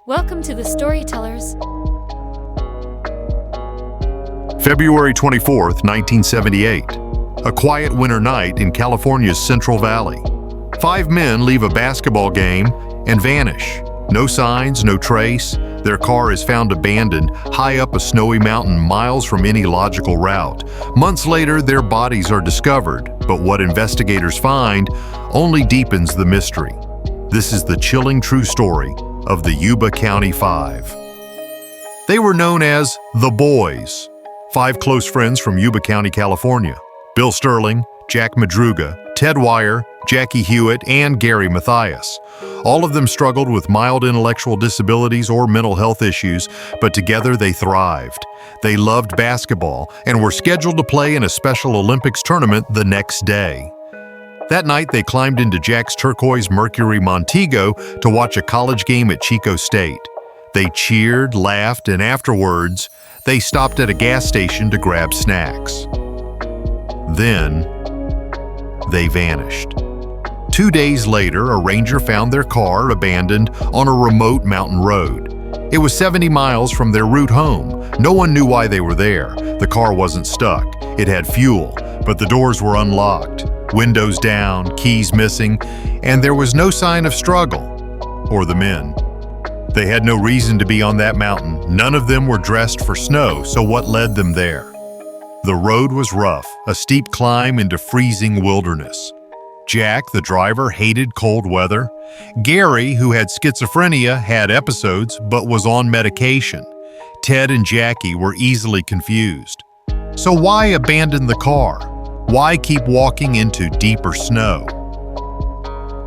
Welcome to the Storytellers. February 24th, 1978. A quiet winter night in California's Central Valley. 5 men leave a basketball game and vanish. No signs, no trace. Their car is found abandoned high up a snowy mountain miles from any logical route. Months later, their bodies are discovered, but what investigators find only deepens the mystery. This is the chilling true story of the Yuba County Five. They were known as the Boys, 5 close friends from Yuba County, California. Bill Sterling, Jack Madruga, Ted Wire, Jackie Hewitt, and Gary Mathias. All of them struggled with mild intellectual disabilities or mental health issues, but together they thrived. They loved basketball and were scheduled to play in a Special Olympics tournament the next day. That night, they climbed into Jack's turquoise Mercury Montego to watch a college game at Chico State. They cheered, laughed, and afterwards, they stopped at a gas station to grab snacks. Then, they vanished. 2 days later, a ranger found their car abandoned on a remote mountain road. It was 70 miles from their route home. No one knew why they were there. The car wasn't stuck. It had fuel, but the doors were unlocked. Windows down, keys missing, and there was no sign of struggle or the men. They had no reason to be on that mountain. None of them were dressed for snow, so what led them there? The road was rough, a steep climb into freezing wilderness. Jack, the driver, hated cold weather. Gary, who had schizophrenia, had episodes but was on medication. Ted and Jackie were easily confused. So why abandon the car? Why keep walking into deeper snow?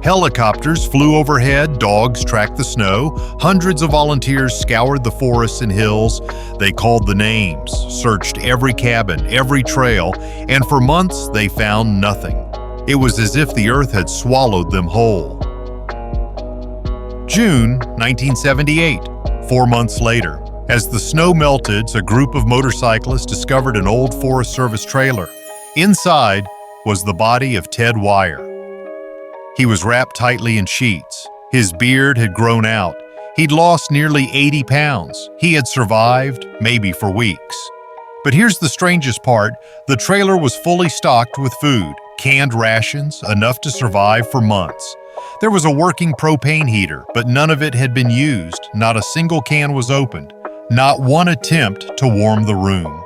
Helicopters flew overhead, dogs tracked the snow, hundreds of volunteers scoured the forests and hills. They called the names, searched every cabin, every trail, and for months they found nothing. It was as if the earth had swallowed them whole. June 1978, 4 months later. As the snow melted, a group of motorcyclists discovered an old Forest Service trailer. Inside was the body of Ted Wire. He was wrapped tightly in sheets. His beard had grown out. He'd lost nearly 80 pounds. He had survived, maybe for weeks. But here's the strangest part. The trailer was fully stocked with food, canned rations, enough to survive for months. There was a working propane heater, but none of it had been used. Not a single can was opened. Not one attempt to warm the room.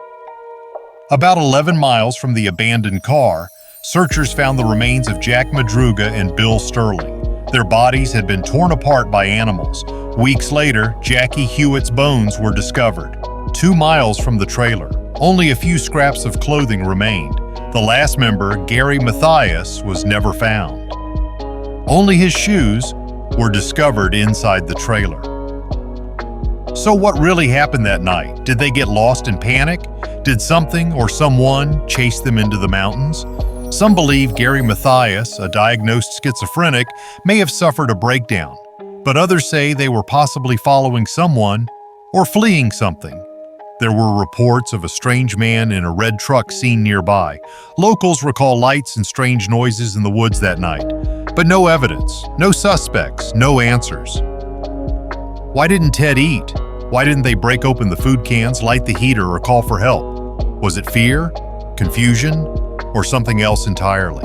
About 11 miles from the abandoned car, searchers found the remains of Jack Madruga and Bill Sterling. Their bodies had been torn apart by animals. Weeks later, Jackie Hewitt's bones were discovered. 2 miles from the trailer, only a few scraps of clothing remained. The last member, Gary Mathias, was never found. Only his shoes were discovered inside the trailer. So what really happened that night? Did they get lost in panic? Did something or someone chase them into the mountains? Some believe Gary Mathias, a diagnosed schizophrenic, may have suffered a breakdown, but others say they were possibly following someone or fleeing something. There were reports of a strange man in a red truck seen nearby. Locals recall lights and strange noises in the woods that night, but no evidence, no suspects, no answers. Why didn't Ted eat? Why didn't they break open the food cans, light the heater, or call for help? Was it fear, confusion, or something else entirely?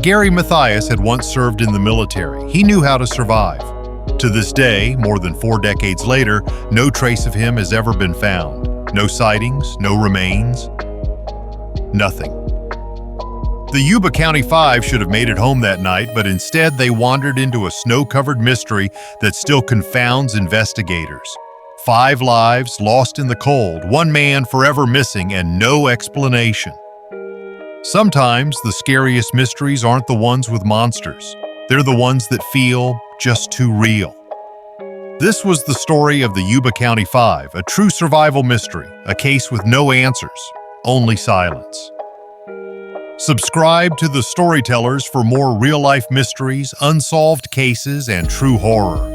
Gary Mathias had once served in the military. He knew how to survive. To this day, more than 4 decades later, no trace of him has ever been found. No sightings, no remains, nothing. The Yuba County Five should have made it home that night, but instead they wandered into a snow-covered mystery that still confounds investigators. 5 lives lost in the cold, 1 man forever missing, and no explanation. Sometimes the scariest mysteries aren't the ones with monsters. They're the ones that feel just too real. This was the story of the Yuba County Five, a true survival mystery, a case with no answers, only silence. Subscribe to The Storytellers for more real-life mysteries, unsolved cases, and true horror.